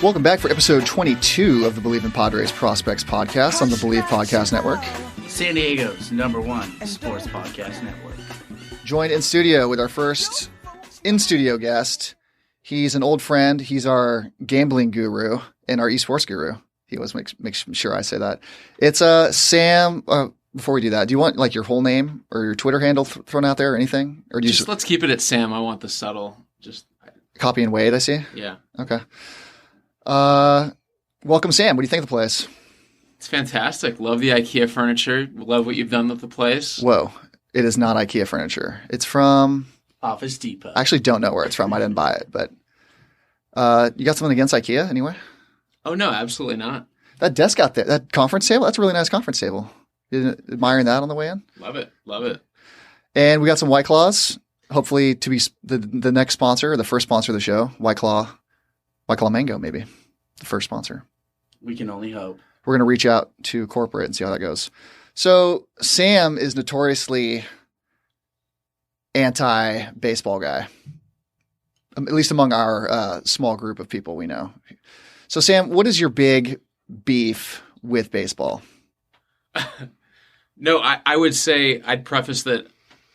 Welcome back for episode 22 of the Believe in Padres Prospects podcast on the Believe Podcast Network. San Diego's #1 sports podcast network. Joined in studio with our first in-studio guest. He's an old friend. He's our gambling guru and our esports guru. He always makes sure I say that. It's Sam. Before we do that, do you want like your whole name or your Twitter handle thrown out there or anything? Or do you just let's keep it at Sam. I want the subtle. Just copy and Wade, I see. Yeah. Okay. Welcome, Sam. What do you think of the place? It's fantastic. Love the IKEA furniture. Love what you've done with the place. Whoa. It is not IKEA furniture. It's from Office Depot. I actually don't know where it's from. I didn't buy it, but you got something against IKEA anyway? Oh, no, absolutely not. That desk out there, that conference table, that's a really nice conference table. You admiring that on the way in? Love it. Love it. And we got some White Claws, hopefully to be the next sponsor, or the first sponsor of the show. White Claw Mango, maybe. The first sponsor. We can only hope. We're going to reach out to corporate and see how that goes. So Sam is notoriously anti-baseball guy, at least among our small group of people we know. So Sam, what is your big beef with baseball? No, I would say I'd preface that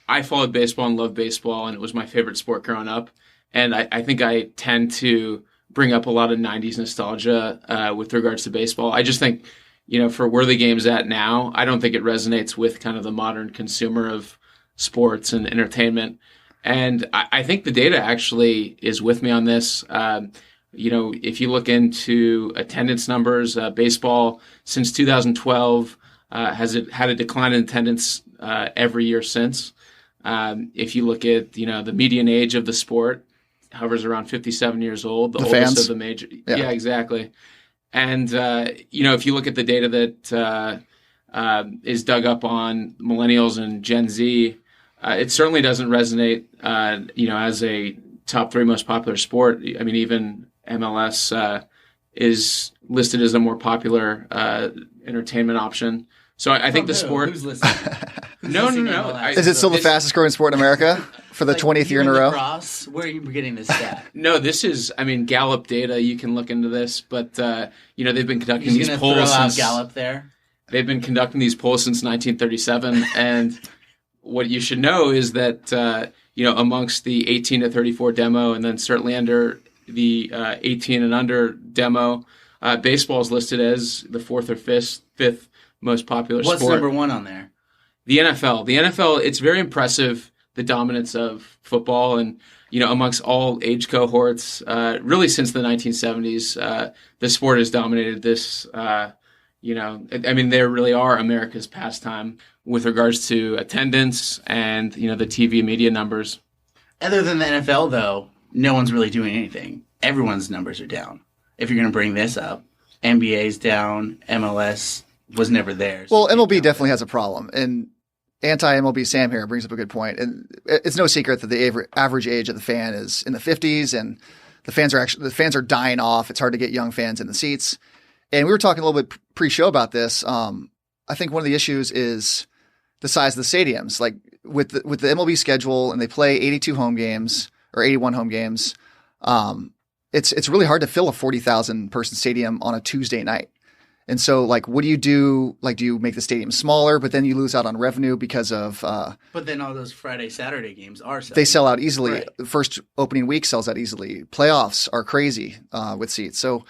I followed baseball and loved baseball, and it was my favorite sport growing up. And I think I tend to bring up a lot of 90s nostalgia with regards to baseball. I just think, for where the game's at now, I don't think it resonates with kind of the modern consumer of sports and entertainment. And I think the data actually is with me on this. If you look into attendance numbers, baseball since 2012 has had a decline in attendance every year since. If you look at, the median age of the sport, hovers around 57 years old, the oldest fans of the major. Yeah, exactly. And, if you look at the data that is dug up on millennials and Gen Z, it certainly doesn't resonate, as a top 3 most popular sport. I mean, even MLS is listed as a more popular entertainment option. So I think the sport. Who's listening? No. Is it still the fastest growing sport in America for the 20th year in a row? Lacrosse? Where are you getting this stat? No, this is, Gallup data. You can look into this, but they've been conducting these polls since Gallup there. They've been conducting these polls since 1937, and what you should know is that amongst the 18 to 34 demo, and then certainly under the 18 and under demo, baseball is listed as the 4th or 5th most popular sport. What's number 1 on there? The NFL. The NFL, it's very impressive, the dominance of football, and amongst all age cohorts, really since the 1970s, the sport has dominated this. They really are America's pastime with regards to attendance and the TV media numbers. Other than the NFL, though, no one's really doing anything. Everyone's numbers are down. If you're going to bring this up, NBA's down, MLS was never there. So well, MLB definitely has a problem, and anti-MLB Sam here brings up a good point. And it's no secret that the average age of the fan is in the 50s, and the fans are dying off. It's hard to get young fans in the seats. And we were talking a little bit pre-show about this. I think one of the issues is the size of the stadiums. Like with the MLB schedule, and they play 82 home games or 81 home games. It's really hard to fill a 40,000 person stadium on a Tuesday night. And so, like, what do you do? Like, do you make the stadium smaller, but then you lose out on revenue because of But then all those Friday, Saturday games are selling. They sell out easily. Right. The first opening week sells out easily. Playoffs are crazy with seats. So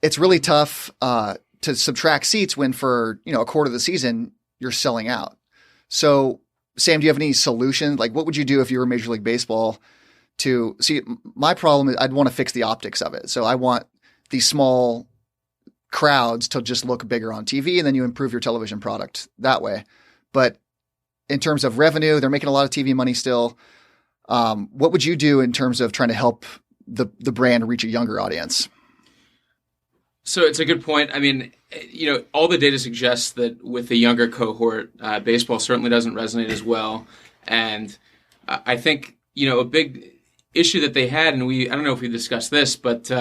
it's really tough to subtract seats when for, a quarter of the season you're selling out. So, Sam, do you have any solution? Like, what would you do if you were Major League Baseball to see? My problem is I'd want to fix the optics of it. So I want these small crowds to just look bigger on TV, and then you improve your television product that way. But in terms of revenue, they're making a lot of TV money still. What would you do in terms of trying to help the brand reach a younger audience? So it's a good point. I mean, all the data suggests that with the younger cohort, baseball certainly doesn't resonate as well. And I think, a big issue that they had, and I don't know if we discussed this, but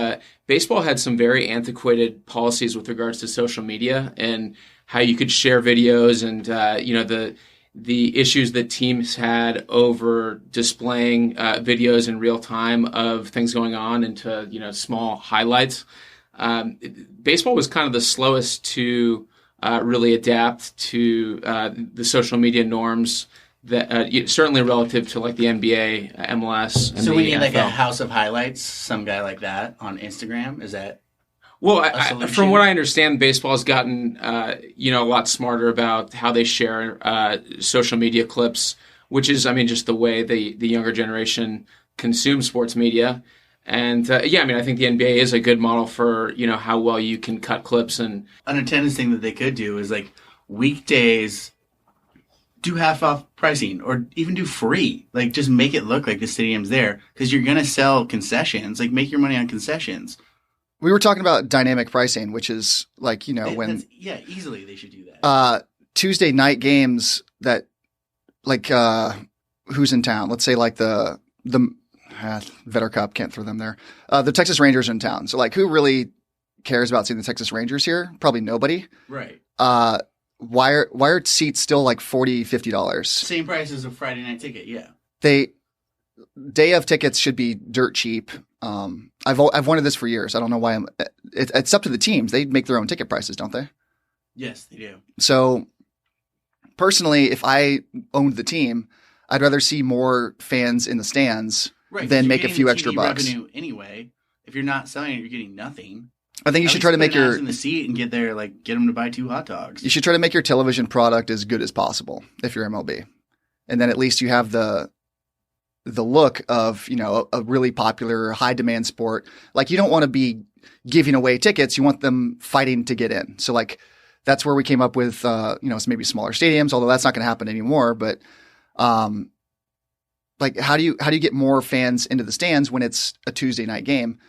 baseball had some very antiquated policies with regards to social media and how you could share videos and, the issues that teams had over displaying videos in real time of things going on into small highlights. Baseball was kind of the slowest to really adapt to the social media norms that certainly relative to like the NBA, MLS. And so we need NFL. like a house of highlights, some guy like that on Instagram. Is that? Well, from what I understand, baseball has gotten a lot smarter about how they share social media clips, which is, just the way the younger generation consumes sports media. And I think the NBA is a good model for how well you can cut clips. And an attendance thing that they could do is like weekdays do half off pricing or even do free. Like just make it look like the stadium's there because you're gonna sell concessions. Like make your money on concessions. We were talking about dynamic pricing, which is like, when easily they should do that. Tuesday night games that like who's in town? Let's say like the Vetter Cup, can't throw them there. The Texas Rangers are in town. So like who really cares about seeing the Texas Rangers here? Probably nobody. Right. Why are seats still like $40, $50? Same price as a Friday night ticket, yeah. Day of tickets should be dirt cheap. I've wanted this for years. I don't know why it's up to the teams. They make their own ticket prices, don't they? Yes, they do. So personally, if I owned the team, I'd rather see more fans in the stands than make a few extra bucks. Revenue anyway. If you're not selling it, you're getting nothing. I think you should try to make your in the seat and get them to buy 2 hot dogs. You should try to make your television product as good as possible if you're MLB, and then at least you have the look of a really popular high demand sport. Like you don't want to be giving away tickets; you want them fighting to get in. So like that's where we came up with maybe smaller stadiums, although that's not going to happen anymore. But like how do you get more fans into the stands when it's a Tuesday night game?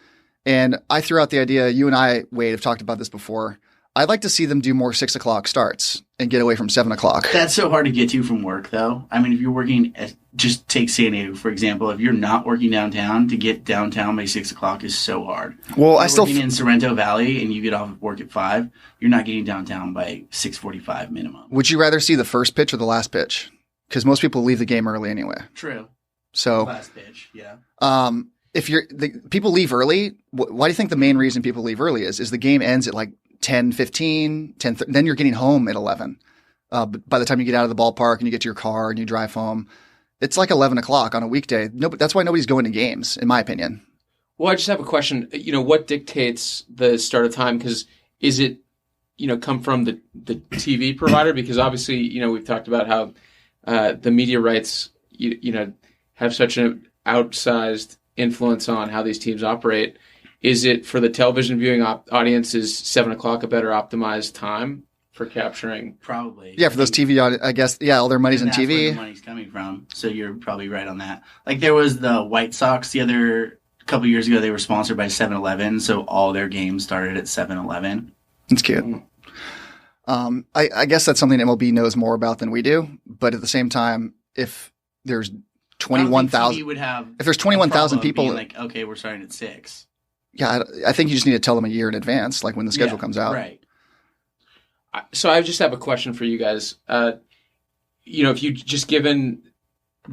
And I threw out the idea. You and I, Wade, have talked about this before. I'd like to see them do more 6 o'clock starts and get away from 7 o'clock. That's so hard to get to from work, though. I mean, if you're working, just take San Diego, for example. If you're not working downtown, to get downtown by 6 o'clock is so hard. Well, I still working in Sorrento Valley and you get off work at 5, you're not getting downtown by 6:45 minimum. Would you rather see the first pitch or the last pitch? Because most people leave the game early anyway. True. So last pitch, yeah. If people leave early, why do you think the main reason people leave early is the game ends at like 10:15, 10, then you're getting home at 11. But by the time you get out of the ballpark and you get to your car and you drive home, it's like 11 o'clock on a weekday. No, that's why nobody's going to games, in my opinion. Well, I just have a question. What dictates the start of time? Because is it, come from the TV provider? Because obviously, we've talked about how the media rights, have such an outsized influence on how these teams operate. Is it for the television viewing audience? Is 7 o'clock a better optimized time for capturing? Probably. Yeah, for those TV, I guess. Yeah, all their money's on TV. That's where the money's coming from. So you're probably right on that. Like there was the White Sox a couple years ago. They were sponsored by 7-Eleven, so all their games started at 7-Eleven. That's cute. I guess that's something MLB knows more about than we do. But at the same time, if there's 21,000, if there's 21,000 people, like, okay, we're starting at 6. Yeah, I think you just need to tell them a year in advance, like when the schedule comes out. Right. So I just have a question for you guys. If you just given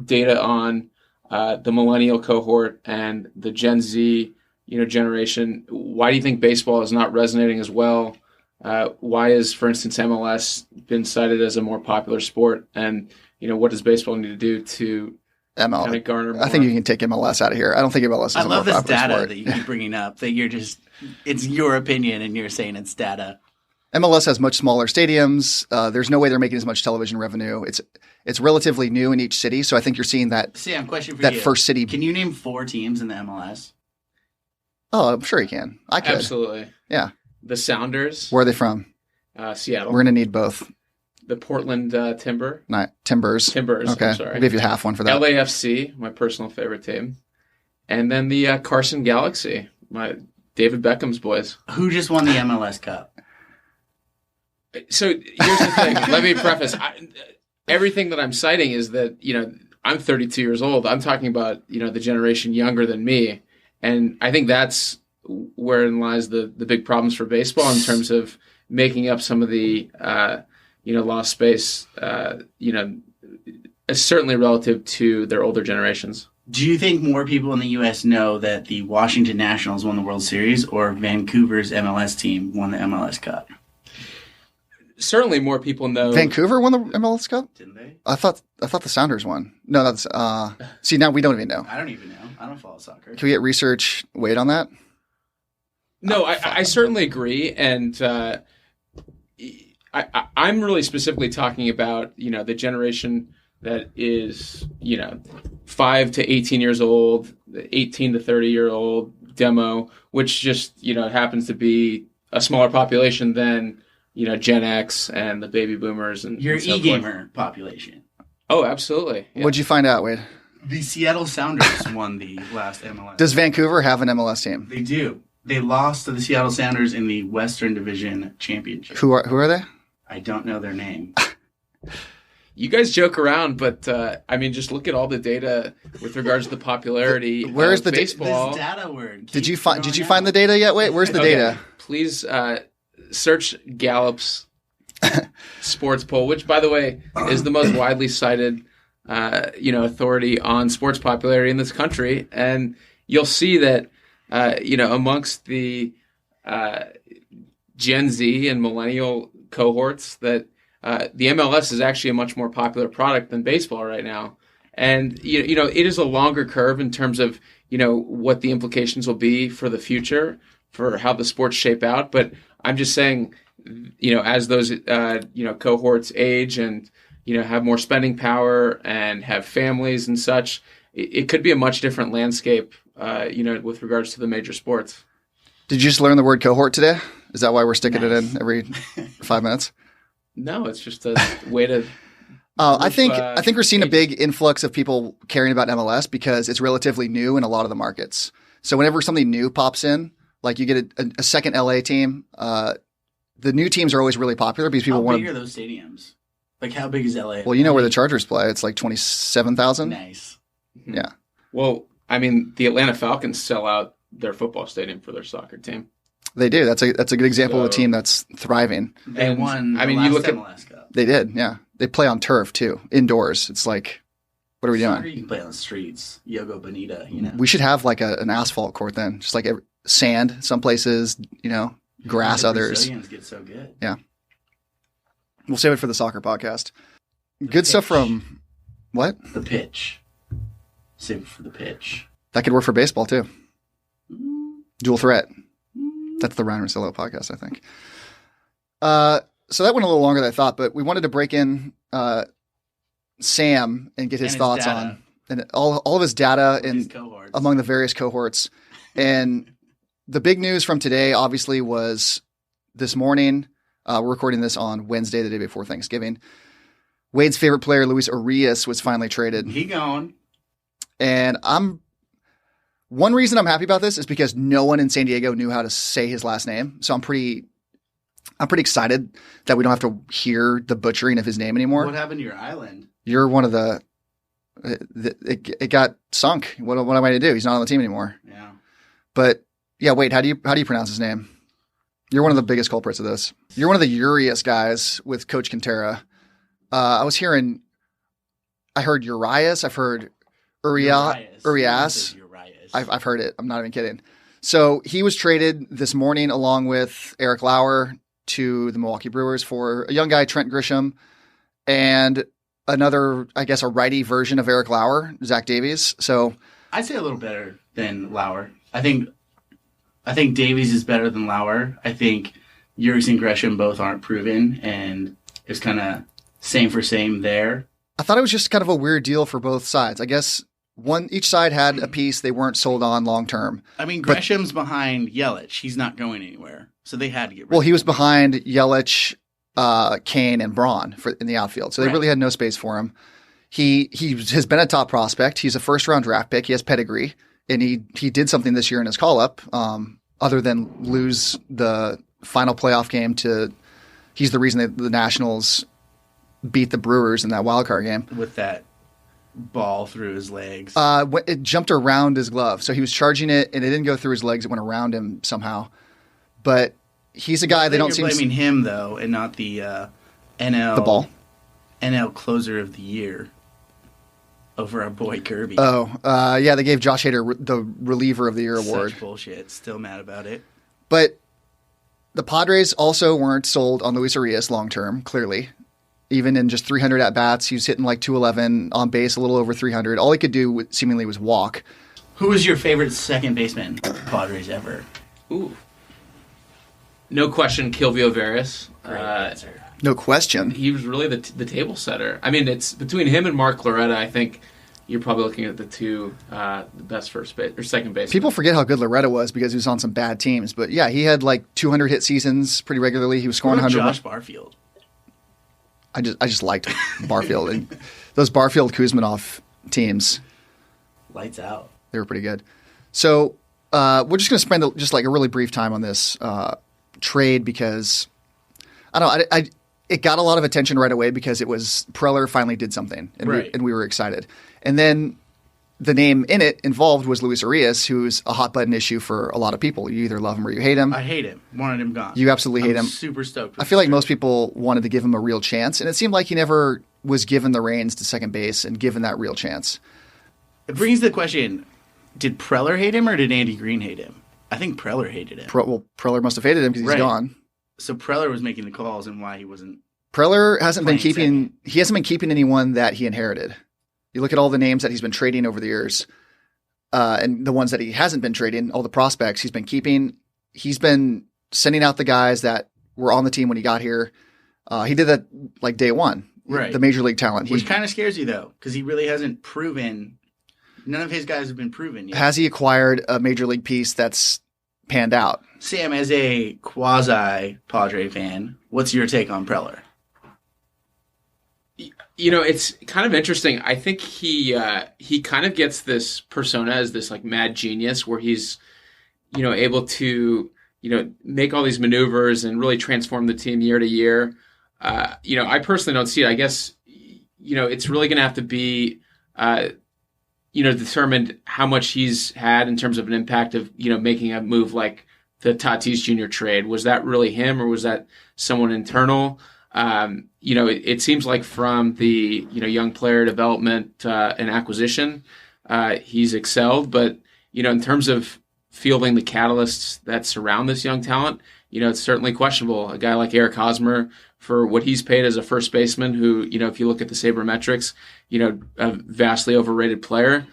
data on the millennial cohort and the Gen Z, generation, why do you think baseball is not resonating as well? Why is, for instance, MLS been cited as a more popular sport? And, what does baseball need to do to ML. kind of garner more? I think you can take MLS out of here. I don't think MLS is a more popular sport. I love this data that you keep bringing up, that it's your opinion and you're saying it's data. MLS has much smaller stadiums. There's no way they're making as much television revenue. It's relatively new in each city, so I think you're seeing that. Sam, question for that you. First city. Can you name 4 teams in the MLS? Oh, I'm sure you can. I could. Absolutely. Yeah. The Sounders. Where are they from? Seattle. We're going to need both. The Portland Timbers. Timbers. Okay. I'm sorry. I'll give you half one for that. LAFC, my personal favorite team. And then the Carson Galaxy, my David Beckham's boys. Who just won the MLS Cup? So here's the thing. Let me preface. Everything that I'm citing is that, I'm 32 years old. I'm talking about, the generation younger than me. And I think that's wherein lies the big problems for baseball in terms of making up some of the, lost space, certainly relative to their older generations. Do you think more people in the U.S. know that the Washington Nationals won the World Series or Vancouver's MLS team won the MLS Cup? Certainly more people know. Vancouver won the MLS Cup? Didn't they? I thought the Sounders won. No, that's see, now we don't even know. I don't even know. I don't follow soccer. Can we get research weight on that? No, I certainly agree, and I'm really specifically talking about the generation that is 5 to 18 years old, the 18 to 30-year-old demo, which just happens to be a smaller population than Gen X and the baby boomers and your so e-gamer forth. population. Oh, absolutely. Yeah. What'd you find out, Wade? The Seattle Sounders won the last MLS. Does Vancouver have an MLS team? They do. They lost to the Seattle Sounders in the Western Division Championship. Who are they? I don't know their name. You guys joke around, but just look at all the data with regards to the popularity Where's of the baseball. This data word. Did you find the data yet? Wait, where's the data? Please search Gallup's sports poll, which, by the way, is the most widely cited authority on sports popularity in this country, and you'll see that amongst the Gen Z and millennial cohorts that the MLS is actually a much more popular product than baseball right now. And, it is a longer curve in terms of, what the implications will be for the future, for how the sports shape out. But I'm just saying, as those, cohorts age and, have more spending power and have families and such, it could be a much different landscape, with regards to the major sports. Did you just learn the word cohort today? Is that why we're sticking it in every 5 minutes? No, it's just a way to. I think we're seeing a big influx of people caring about MLS because it's relatively new in a lot of the markets. So whenever something new pops in, like you get a second LA team, the new teams are always really popular because people want. How big are those stadiums? Like how big is LA? Well, where the Chargers play, it's like 27,000. Nice. Yeah. Well, the Atlanta Falcons sell out their football stadium for their soccer team. They do. That's a good example of a team that's thriving. They won. You look MLS Cup. They did. Yeah. They play on turf too, indoors. It's like, what are we doing? You can play on the streets. Yogo Bonita. We should have like an asphalt court then, just like sand some places. Grass the others. Brazilians get so good. Yeah. We'll save it for the soccer podcast. Good stuff from what? The pitch. Save it for the pitch. That could work for baseball too. Dual threat. That's the Ryan Russillo podcast, I think. So that went a little longer than I thought, but we wanted to break in Sam and get his thoughts on and all of his data and among the various cohorts. And the big news from today, obviously, was this morning. We're recording this on Wednesday, the day before Thanksgiving. Wade's favorite player, Luis Urias, was finally traded. He gone. And one reason I'm happy about this is because no one in San Diego knew how to say his last name. So I'm pretty excited that we don't have to hear the butchering of his name anymore. What happened to your island? You're one of it got sunk. What am I to do? He's not on the team anymore. Yeah. But yeah, wait, how do you pronounce his name? You're one of the biggest culprits of this. You're one of the Urias guys with Coach Quintera. I heard Urias. I've heard Urias. I've heard it. I'm not even kidding. So he was traded this morning along with Eric Lauer to the Milwaukee Brewers for a young guy, Trent Grisham, and another, I guess, a righty version of Eric Lauer, Zach Davies. So I'd say a little better than Lauer. I think Davies is better than Lauer. I think Urias and Gresham both aren't proven, and it's kind of same for same there. I thought it was just kind of a weird deal for both sides. I guess each side had a piece they weren't sold on long term. Gresham's behind Yelich. He's not going anywhere, so they had to get rid of him. Well, he was behind Yelich, Kane, and Braun in the outfield, so they really had no space for him. He has been a top prospect. He's a first-round draft pick. He has pedigree, and he did something this year in his call-up, other than lose the final playoff game to – he's the reason that the Nationals beat the Brewers in that wild card game. With that ball through his legs. It jumped around his glove. So he was charging it, and it didn't go through his legs. It went around him somehow. But he's a guy they don't seem to – blaming him, though, and not the NL – the ball? NL closer of the year. over our boy Kirby. Yeah, they gave Josh Hader the reliever of the year award. Such bullshit. Still mad about it. But the Padres also weren't sold on Luis Urias long term, clearly. Even in just 300 at-bats, he was hitting like 211, on base a little over 300. All he could do seemingly was walk. Who was your favorite second baseman Padres ever? Ooh. No question, Kilvio Veras. Great answer. No question. He was really the table setter. I mean, it's between him and Mark Loretta. I think you're probably looking at the two the best first base or second base. People forget how good Loretta was because he was on some bad teams. But yeah, he had like 200 hit seasons pretty regularly. He was scoring 100. Josh Barfield. I just liked Barfield and those Barfield Kuzmanov teams. Lights out. They were pretty good. So we're just going to spend just like a really brief time on this trade because I don't know. It got a lot of attention right away because it was Preller finally did something, and we were excited. And then the name in it involved was Luis Urias, who's a hot button issue for a lot of people. You either love him or you hate him. I hate him. Wanted him gone. You absolutely hate him. Super stoked. I feel like most people wanted to give him a real chance, and it seemed like he never was given the reins to second base and given that real chance. It brings the question, did Preller hate him or did Andy Green hate him? I think Preller hated him. Preller must have hated him because he's gone. So Preller was making the calls and why he wasn't. Preller hasn't been keeping anyone that he inherited. You look at all the names that he's been trading over the years, and the ones that he hasn't been trading, all the prospects he's been keeping. He's been sending out the guys that were on the team when he got here. He did that like day one. Right. The major league talent. Which kind of scares you though, because he really hasn't proven. None of his guys have been proven yet. Has he acquired a major league piece that's panned out? Sam, as a quasi Padre fan, what's your take on Preller? You know, it's kind of interesting. I think he kind of gets this persona as this like mad genius where he's, you know, able to, you know, make all these maneuvers and really transform the team year to year. You know, I personally don't see it. I guess, you know, it's really going to have to be, you know, determined how much he's had in terms of an impact of, you know, making a move like the Tatis Jr. trade. Was that really him or was that someone internal? You know, it seems like from the, you know, young player development and acquisition, he's excelled. But, you know, in terms of fielding the catalysts that surround this young talent, you know, it's certainly questionable. A guy like Eric Hosmer, for what he's paid as a first baseman, who, you know, if you look at the sabermetrics, you know, a vastly overrated player,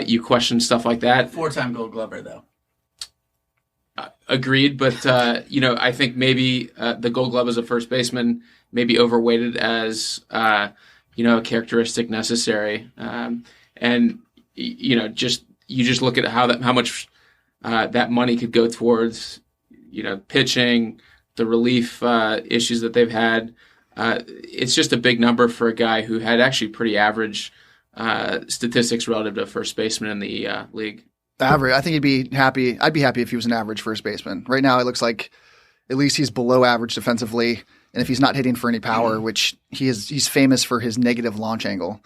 you question stuff like that. 4-time Gold Glover, though. Agreed, but you know, I think maybe the Gold Glove as a first baseman may be overweighted as you know, a characteristic necessary, and you know, you just look at how much that money could go towards, you know, pitching, the relief issues that they've had. It's just a big number for a guy who had actually pretty average statistics relative to a first baseman in the league. Average. I think he'd be happy. I'd be happy if he was an average first baseman. Right now, it looks like at least he's below average defensively. And if he's not hitting for any power, which he's famous for his negative launch angle.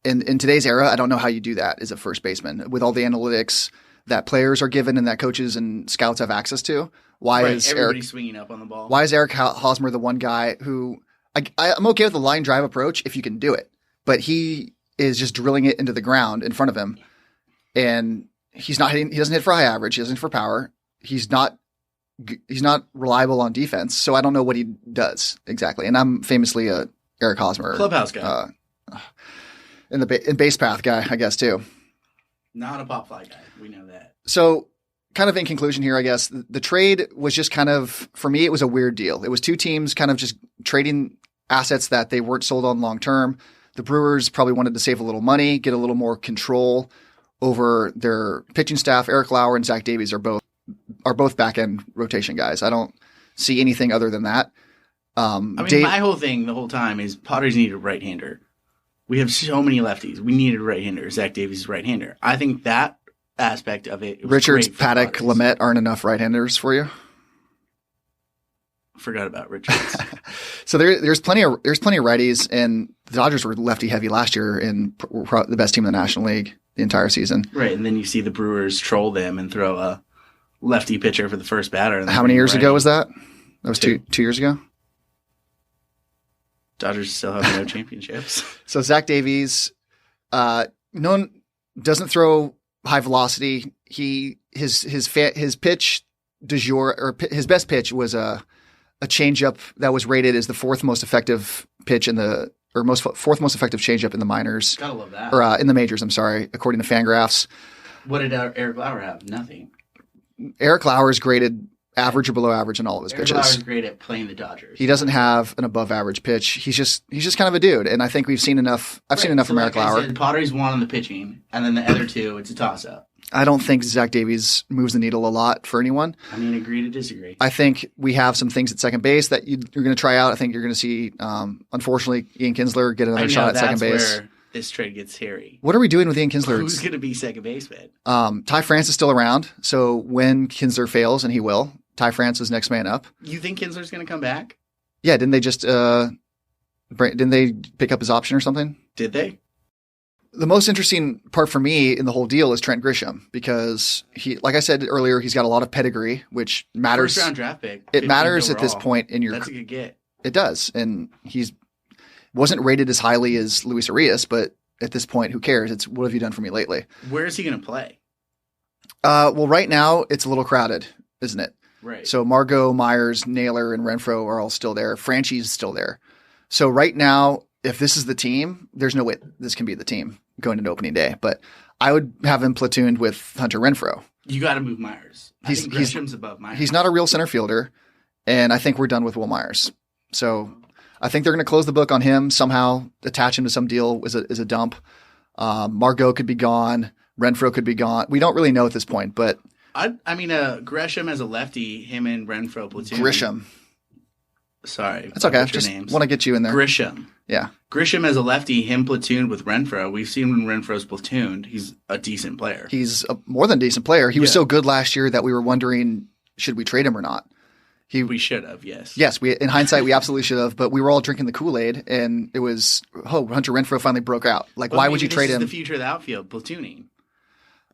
In today's era, I don't know how you do that as a first baseman with all the analytics that players are given and that coaches and scouts have access to. Why is everybody swinging up on the ball? Why is Eric Hosmer the one guy who I'm okay with the line drive approach if you can do it, but he is just drilling it into the ground in front of him, and he's not hitting. He doesn't hit for high average. He doesn't hit for power. He's not reliable on defense. So I don't know what he does exactly. And I'm famously a Eric Hosmer clubhouse guy, in base path guy, I guess too. Not a pop fly guy. We know that. So kind of in conclusion here, I guess the trade was just kind of, for me, it was a weird deal. It was two teams kind of just trading assets that they weren't sold on long term. The Brewers probably wanted to save a little money, get a little more control over their pitching staff. Eric Lauer and Zach Davies are both back end rotation guys. I don't see anything other than that. I mean, my whole thing the whole time is Padres need a right hander. We have so many lefties. We needed a right hander. Zach Davies is right hander. I think that aspect of it. Richards, Paddock, Lamet aren't enough right handers for you. Forgot about Richards. So there's plenty of righties, and the Dodgers were lefty heavy last year and were the best team in the National League the entire season. Right, and then you see the Brewers troll them and throw a lefty pitcher for the first batter. And how many years ago was that? That was two years ago. Dodgers still have no championships. So Zach Davies, No one doesn't throw high velocity. His pitch du jour, or his best pitch was a changeup that was rated as the fourth most effective pitch fourth most effective changeup in the minors. Gotta love that. Or in the majors, I'm sorry, according to Fangraphs. What did Eric Lauer have? Nothing. Eric Lauer is graded average or below average in all of his pitches. Lauer is great at playing the Dodgers. He doesn't have an above average pitch. He's just kind of a dude, and I think we've seen enough. I've seen enough from Eric Lauer. Pottery's one on the pitching, and then the other two, it's a toss up. I don't think Zach Davies moves the needle a lot for anyone. I mean, agree to disagree. I think we have some things at second base that you're going to try out. I think you're going to see, unfortunately, Ian Kinsler get another shot at second base. Where this trade gets hairy. What are we doing with Ian Kinsler? Who's going to be second baseman? Ty France is still around, so when Kinsler fails, and he will, Ty France is next man up. You think Kinsler's going to come back? Yeah, didn't they just didn't they pick up his option or something? Did they? The most interesting part for me in the whole deal is Trent Grisham, because he, like I said earlier, he's got a lot of pedigree, which matters. First round draft pick. It matters at this point in your. That's a good get. It does, and he's wasn't rated as highly as Luis Urias, but at this point, who cares? It's what have you done for me lately? Where is he going to play? Well, right now it's a little crowded, isn't it? Right. So Margot, Myers, Naylor, and Renfroe are all still there. Franchi's still there. So right now, if this is the team, there's no way this can be the team going into opening day. But I would have him platooned with Hunter Renfroe. You got to move Myers. I think Grisham's above Myers. He's not a real center fielder, and I think we're done with Will Myers. So I think they're going to close the book on him, somehow attach him to some deal as a dump. Margot could be gone. Renfroe could be gone. We don't really know at this point, but I mean, Grisham as a lefty, him and Renfroe platoon. Grisham. Sorry. That's okay. Just want to get you in there. Grisham. Yeah. Grisham as a lefty, him platooned with Renfroe. We've seen when Renfroe's platooned, he's a decent player. He's a more than decent player. He was so good last year that we were wondering, should we trade him or not? We should have, yes. Yes, in hindsight, we absolutely should have, but we were all drinking the Kool-Aid, and it was, Hunter Renfroe finally broke out. Like, why would you trade him? This is the future of the outfield, platooning.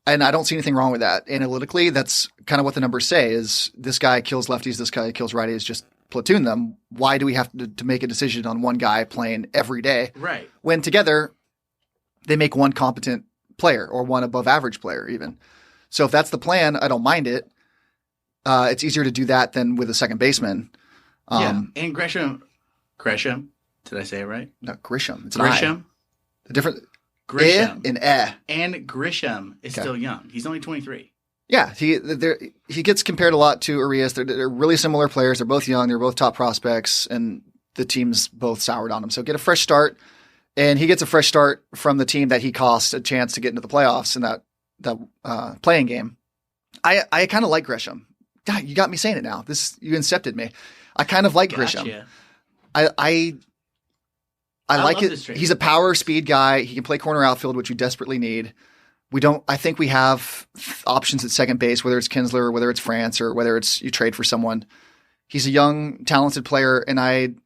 And I don't see anything wrong with that. Analytically, that's kind of what the numbers say is this guy kills lefties, this guy kills righties, just platoon them. Why do we have to make a decision on one guy playing every day? Right. When together they make one competent player or one above average player even. So if that's the plan, I don't mind it. It's easier to do that than with a second baseman. And Grisham. Did I say it right? No, Grisham. It's Grisham. The different Grisham. And Grisham is still young. He's only 23. Yeah, he gets compared a lot to Urias. They're really similar players. They're both young. They're both top prospects, and the team's both soured on him. So get a fresh start, and he gets a fresh start from the team that he cost a chance to get into the playoffs in that playing game. I kind of like Grisham. God, you got me saying it now. You incepted me. I kind of like Grisham. I like it. He's a power speed guy. He can play corner outfield, which you desperately need. I think we have options at second base, whether it's Kinsler or whether it's France or whether it's you trade for someone. He's a young, talented player, and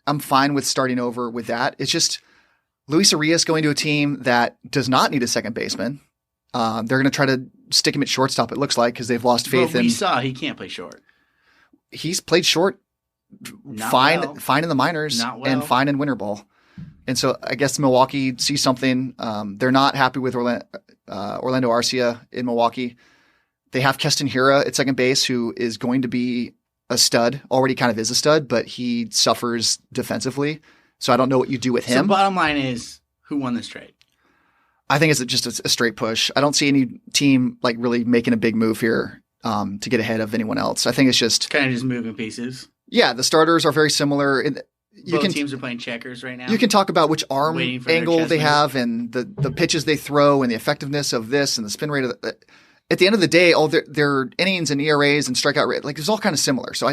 I'm fine with starting over with that. It's just Luis Urias going to a team that does not need a second baseman. They're going to try to stick him at shortstop, it looks like, because they've lost faith in. We saw he can't play short. He's played short fine in the minors and fine in winter ball. And so I guess Milwaukee sees something. They're not happy with Orlando Arcia in Milwaukee. They have Keston Hiura at second base, who is going to be a stud, already kind of is a stud, but he suffers defensively. So I don't know what you do with him. So bottom line is, who won this trade? I think it's just a straight push. I don't see any team like really making a big move here to get ahead of anyone else. I think it's just kind of just moving pieces. Yeah, the starters are very similar. Both teams are playing checkers right now. You can talk about which arm angle they have and the pitches they throw and the effectiveness of this and the spin rate of the. At the end of the day, all their innings and ERAs and strikeout rate, like, it was all kind of similar. So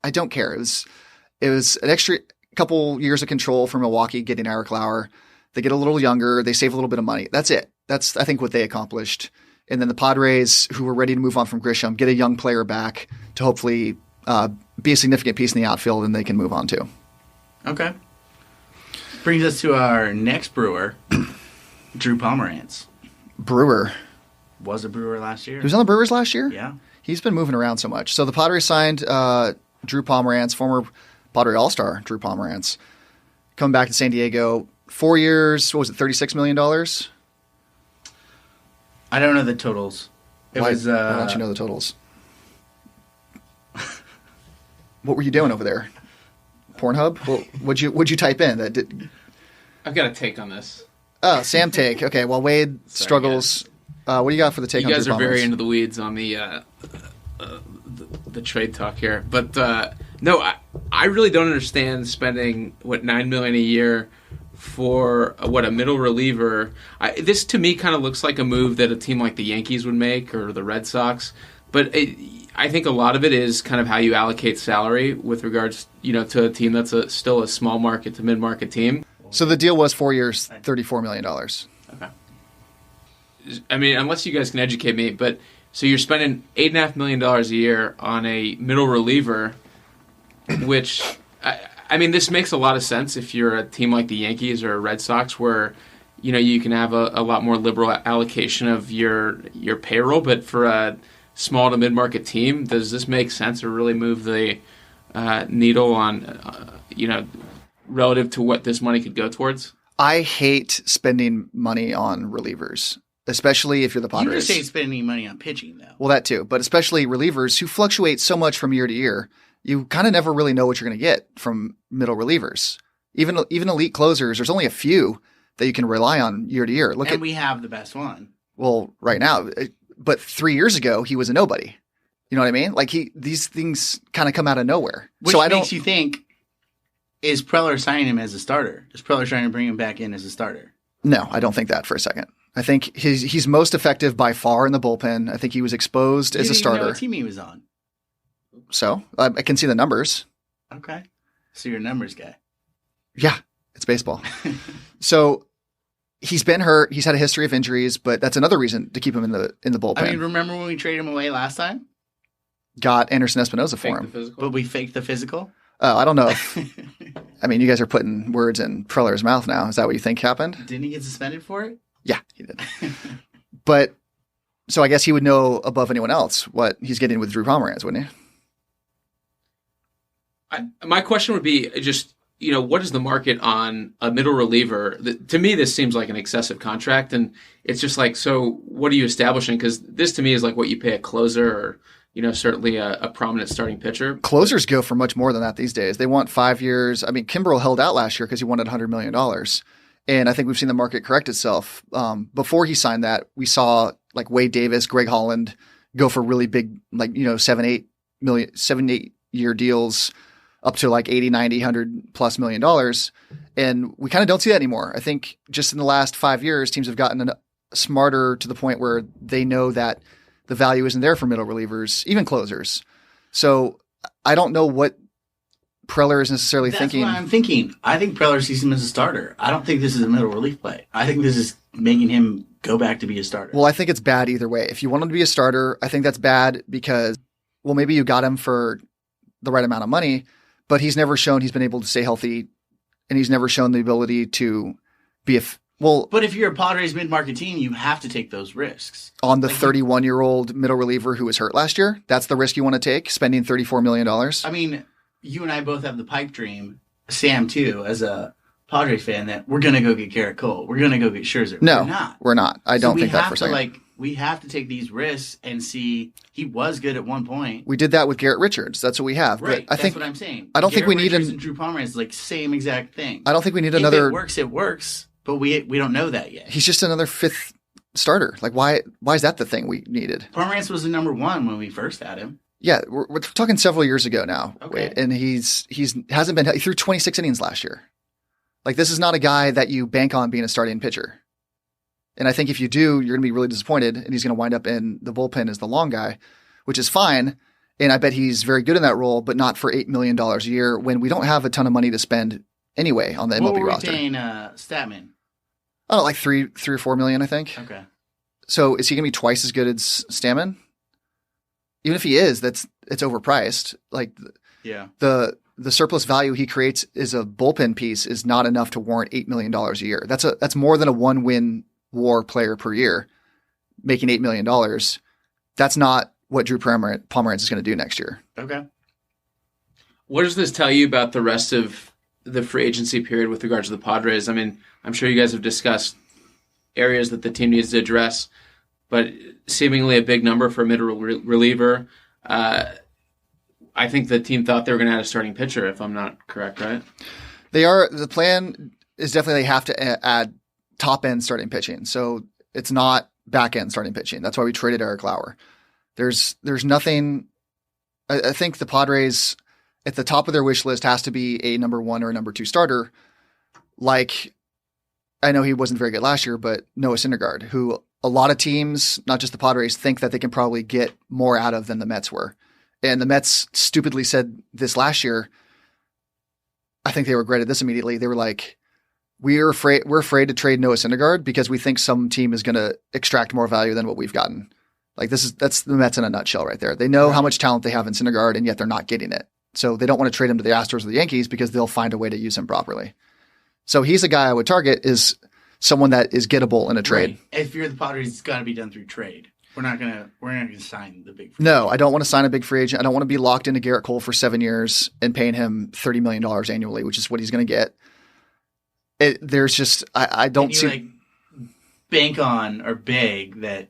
I don't care. It was an extra couple years of control for Milwaukee getting Eric Lauer. They get a little younger. They save a little bit of money. That's it. That's, I think, what they accomplished. And then the Padres, who were ready to move on from Grisham, get a young player back to hopefully be a significant piece in the outfield, and they can move on too. Okay. Brings us to our next Brewer, Drew Pomerantz. Brewer. Was a Brewer last year. He was on the Brewers last year? Yeah. He's been moving around so much. So the Padres signed Drew Pomerantz, former Padre All-Star Drew Pomerantz, coming back to San Diego. 4 years, what was it, $36 million? I don't know the totals. Why don't you know the totals? What were you doing over there? Pornhub? Well, what'd you type in? I've got a take on this. Oh, Sam take. Okay, well, Wade struggles. What do you got for the take You on guys Drew are very Pomeranz? into the weeds on the trade talk here. But no, I really don't understand spending, $9 million a year for a middle reliever. This to me kind of looks like a move that a team like the Yankees would make or the Red Sox. But I think a lot of it is kind of how you allocate salary with regards, to a team that's still a small market to mid market team. So the deal was 4 years, $34 million. Okay. I mean, unless you guys can educate me, but so you're spending $8.5 million a year on a middle reliever, which I mean, this makes a lot of sense if you're a team like the Yankees or Red Sox, where you can have a lot more liberal allocation of your payroll. But for a small to mid market team, does this make sense or really move the needle on relative to what this money could go towards? I hate spending money on relievers, especially if you're the You Padres. just hate spending money on pitching, though. Well, that too, but especially relievers who fluctuate so much from year to year. You kind of never really know what you're going to get from middle relievers. Even elite closers, there's only a few that you can rely on year to year. We have the best one. Well, right now, but 3 years ago he was a nobody. You know what I mean? Like these things kind of come out of nowhere. Which so makes you think, is Preller signing him as a starter? Is Preller trying to bring him back in as a starter? No, I don't think that for a second. I think he's most effective by far in the bullpen. I think he was exposed as a starter. You didn't know what team he was on. So I can see the numbers. Okay. So you're a numbers guy. Yeah, it's baseball. So he's been hurt. He's had a history of injuries, but that's another reason to keep him in the bullpen. I mean, remember when we traded him away last time? Got Anderson Espinosa for him. But we faked the physical? I don't know. I mean, you guys are putting words in Preller's mouth now. Is that what you think happened? Didn't he get suspended for it? Yeah, he did. But so I guess he would know above anyone else what he's getting with Drew Pomeranz, wouldn't he? My question would be just, what is the market on a middle reliever? To me, this seems like an excessive contract, and it's just like, so what are you establishing? Because this to me is like what you pay a closer or, certainly a prominent starting pitcher. Closers go for much more than that these days. They want 5 years. I mean, Kimbrel held out last year because he wanted $100 million. And I think we've seen the market correct itself. Before he signed that, we saw like Wade Davis, Greg Holland go for really big, like, 7-8 year deals up to like 80, 90, $100+ million. And we kind of don't see that anymore. I think just in the last 5 years, teams have gotten smarter to the point where they know that the value isn't there for middle relievers, even closers. So I don't know what Preller is necessarily thinking. That's what I'm thinking. I think Preller sees him as a starter. I don't think this is a middle relief play. I think this is making him go back to be a starter. Well, I think it's bad either way. If you want him to be a starter, I think that's bad because, well, maybe you got him for the right amount of money, but he's never shown he's been able to stay healthy, and he's never shown the ability to be But if you're a Padres mid-market team, you have to take those risks. On the 31-year-old middle reliever who was hurt last year, that's the risk you want to take, spending $34 million? I mean, you and I both have the pipe dream, Sam too, as a Padres fan, that we're going to go get Garrett Cole. We're going to go get Scherzer. No, we're not. I don't think that for a second. We have to take these risks and see. He was good at one point. We did that with Garrett Richards. That's what we have. Right. But That's what I'm saying. I don't think we need Richards and Drew Pomeranz is like same exact thing. I don't think we need if another. It works. It works. But we don't know that yet. He's just another fifth starter. Like, why is that the thing we needed? Pomeranz was the number one when we first had him. Yeah, we're talking several years ago now. Okay. And he threw 26 innings last year. Like, this is not a guy that you bank on being a starting pitcher. And I think if you do, you're going to be really disappointed, and he's going to wind up in the bullpen as the long guy, which is fine. And I bet he's very good in that role, but not for $8 million a year when we don't have a ton of money to spend anyway on the MLB roster. What were we paying Statman? I don't know, like three or 4 million, I think. Okay. So is he going to be twice as good as Stammen? Even if he is, it's overpriced. Like, yeah, the surplus value he creates as a bullpen piece is not enough to warrant $8 million a year. That's more than a 1-win WAR player per year making $8 million. That's not what Drew Pomeranz is going to do next year. Okay. What does this tell you about the rest of the free agency period with regards to the Padres? I mean, I'm sure you guys have discussed areas that the team needs to address. but seemingly a big number for a mid-reliever. I think the team thought they were going to add a starting pitcher, if I'm not correct, right? They are. The plan is definitely they have to add top-end starting pitching. So it's not back-end starting pitching. That's why we traded Eric Lauer. There's nothing. I think the Padres at the top of their wish list has to be a number 1 or a number 2 starter. Like, I know he wasn't very good last year, but Noah Syndergaard, who a lot of teams, not just the Padres, think that they can probably get more out of than the Mets were. And the Mets stupidly said this last year. I think they regretted this immediately. They were like, we're afraid to trade Noah Syndergaard because we think some team is going to extract more value than what we've gotten. Like that's the Mets in a nutshell right there. They know how much talent they have in Syndergaard, and yet they're not getting it. So they don't want to trade him to the Astros or the Yankees because they'll find a way to use him properly. So he's a guy I would target, is someone that is gettable in a trade. Right. If you're the Padres, it's got to be done through trade. We're not gonna sign the big free agent. No, I don't want to sign a big free agent. I don't want to be locked into Garrett Cole for 7 years and paying him $30 million annually, which is what he's going to get. There's just I don't see like bank on or beg that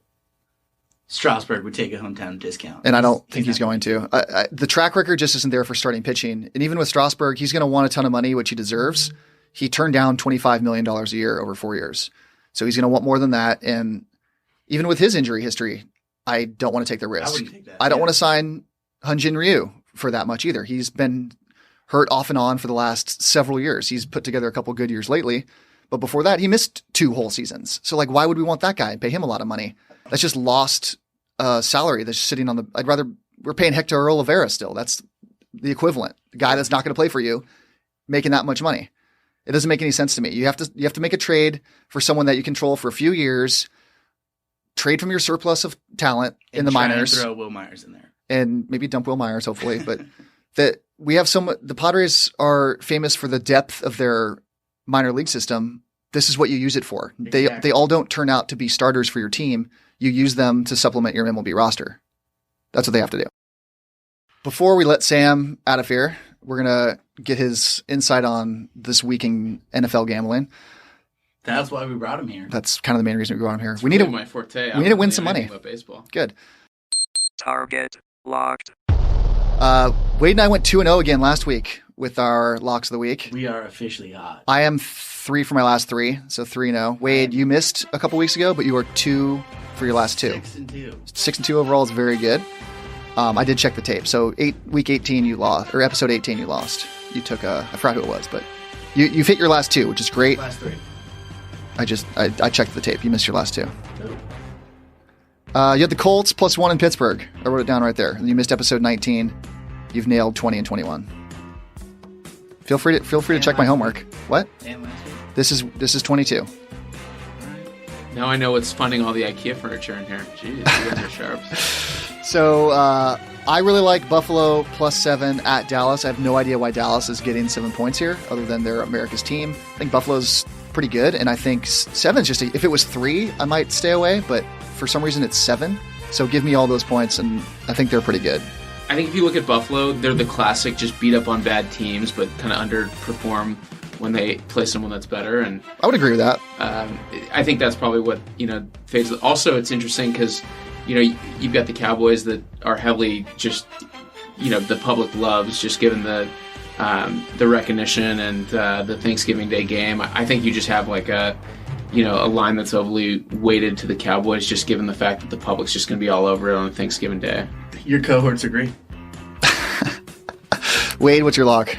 Strasburg would take a hometown discount. And I don't think he's going to. The track record just isn't there for starting pitching. And even with Strasburg, he's going to want a ton of money, which he deserves. He turned down $25 million a year over 4 years. So he's going to want more than that. And even with his injury history, I don't want to take the risk. I wouldn't take that. I don't want to sign Hyun-Jin Ryu for that much either. He's been hurt off and on for the last several years. He's put together a couple good years lately. But before that, he missed 2 whole seasons. So like, why would we want that guy and pay him a lot of money? That's just lost salary that's just sitting on the. We're paying Hector Oliveira still. That's the equivalent. The guy that's not going to play for you, making that much money. It doesn't make any sense to me. You have to make a trade for someone that you control for a few years. Trade from your surplus of talent in the minors. And throw Will Myers in there, and maybe dump Will Myers, hopefully. But that we have the Padres are famous for the depth of their minor league system. This is what you use it for. Exactly. They all don't turn out to be starters for your team. You use them to supplement your MLB roster. That's what they have to do. Before we let Sam out of here, we're going to get his insight on this week in NFL gambling. That's why we brought him here. That's kind of the main reason we brought him here. We need to my forte. We need to win some money. About baseball. Good. Target locked. Wade and I went 2-0 again last week with our locks of the week. We are officially hot. I am 3 for my last 3, so 3-0. Wade, you missed a couple weeks ago, but you are 2 for your last 2. 6-2. 6-2 overall is very good. I did check the tape. So week 18 you lost, or episode 18 you lost. You took I forgot who it was, but you've hit your last 2, which is great. Last 3. I checked the tape. You missed your last 2. You had the Colts +1 in Pittsburgh. I wrote it down right there. And you missed episode 19. You've nailed 20 and 21. Feel free to check my homework. What? And last week. This is 22. Now I know what's funding all the IKEA furniture in here. Jeez, you guys are sharp. So I really like Buffalo +7 at Dallas. I have no idea why Dallas is getting 7 points here, other than they're America's team. I think Buffalo's pretty good, and I think 7's just if it was 3, I might stay away, but for some reason it's 7. So give me all those points, and I think they're pretty good. I think if you look at Buffalo, they're the classic just beat up on bad teams, but kind of underperform when they play someone that's better. And I would agree with that. I think that's probably what fades. Also, it's interesting because you've got the Cowboys that are heavily just the public loves, just given the recognition and the Thanksgiving Day game. I think you just have like a line that's overly weighted to the Cowboys, just given the fact that the public's just going to be all over it on Thanksgiving Day. Your cohorts agree. Wade, what's your lock?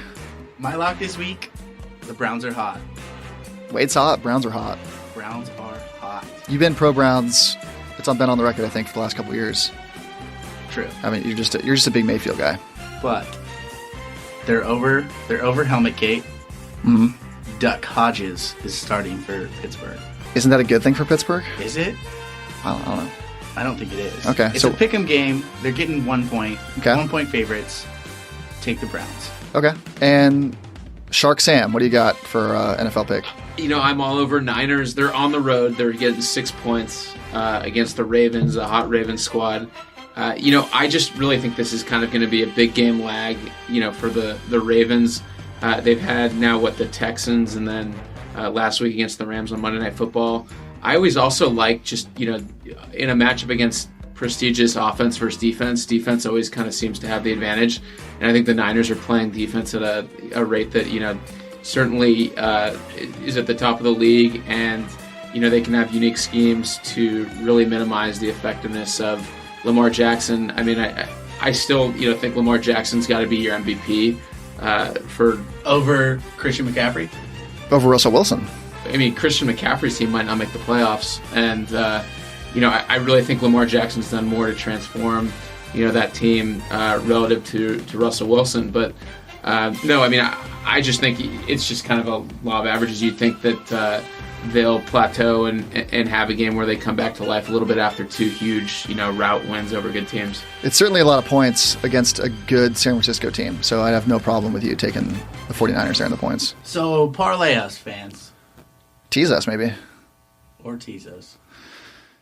My lock this week, the Browns are hot. Wade's hot. Browns are hot. Browns are hot. You've been pro Browns. It's been on the record, I think, for the last couple of years. True. I mean, you're just a big Mayfield guy. But they're over helmet gate. Mm-hmm. Duck Hodges is starting for Pittsburgh. Isn't that a good thing for Pittsburgh? Is it? I don't know. I don't think it is. Okay, it's a pick'em game. They're getting 1 point. Okay. 1 point favorites. Take the Browns. Okay. And Shark Sam, what do you got for NFL pick? I'm all over Niners. They're on the road. They're getting 6 points against the Ravens, a hot Ravens squad. I just really think this is kind of going to be a big game lag, for the Ravens. They've had now the Texans and then last week against the Rams on Monday Night Football. I always also like just, in a matchup against prestigious offense versus defense always kind of seems to have the advantage. And I think the Niners are playing defense at a rate that, certainly is at the top of the league. And, they can have unique schemes to really minimize the effectiveness of Lamar Jackson. I mean, I still, think Lamar Jackson's got to be your MVP for over Christian McCaffrey? Over Russell Wilson. I mean, Christian McCaffrey's team might not make the playoffs, and I really think Lamar Jackson's done more to transform, that team relative to Russell Wilson. But no, I mean, I just think it's just kind of a law of averages. You'd think that they'll plateau and have a game where they come back to life a little bit after two huge, rout wins over good teams. It's certainly a lot of points against a good San Francisco team, so I'd have no problem with you taking the 49ers there in the points. So parlay us, fans. Tease us, maybe. Or tease us.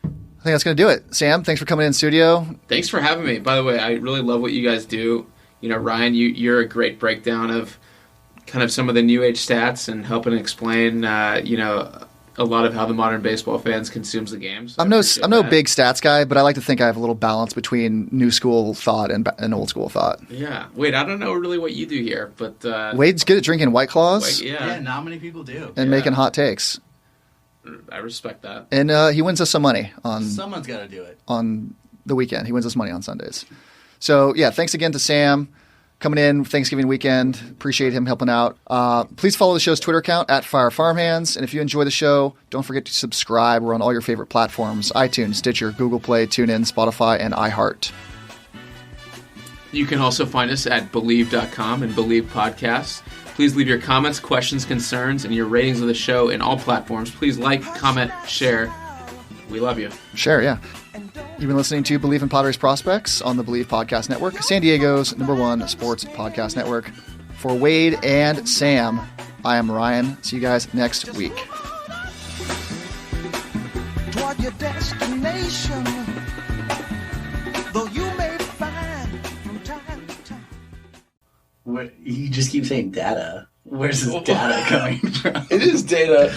I think that's going to do it. Sam, thanks for coming in studio. Thanks for having me. By the way, I really love what you guys do. Ryan, you're a great breakdown of kind of some of the new age stats and helping explain, a lot of how the modern baseball fans consumes the game. So I'm no big stats guy, but I like to think I have a little balance between new school thought and old school thought. Yeah. Wait, I don't know really what you do here, but Wade's good at drinking White Claws. Yeah, not many people do. And making hot takes. I respect that. And he wins us some money on. Someone's got to do it on the weekend. He wins us money on Sundays. So yeah, thanks again to Sam. Coming in Thanksgiving weekend. Appreciate him helping out. Please follow the show's Twitter account at Fire Farmhands. And if you enjoy the show, don't forget to subscribe. We're on all your favorite platforms: iTunes, Stitcher, Google Play, TuneIn, Spotify, and iHeart. You can also find us at Believe.com and Believe Podcasts. Please leave your comments, questions, concerns, and your ratings of the show in all platforms. Please like, comment, share. We love you. Share, yeah. You've been listening to Believe in Padres Prospects on the Believe Podcast Network, San Diego's #1 sports podcast network. For Wade and Sam, I am Ryan. See you guys next week. Toward your destination, though you may find from time to time. You just keep saying data. Where's this data coming from? It is data.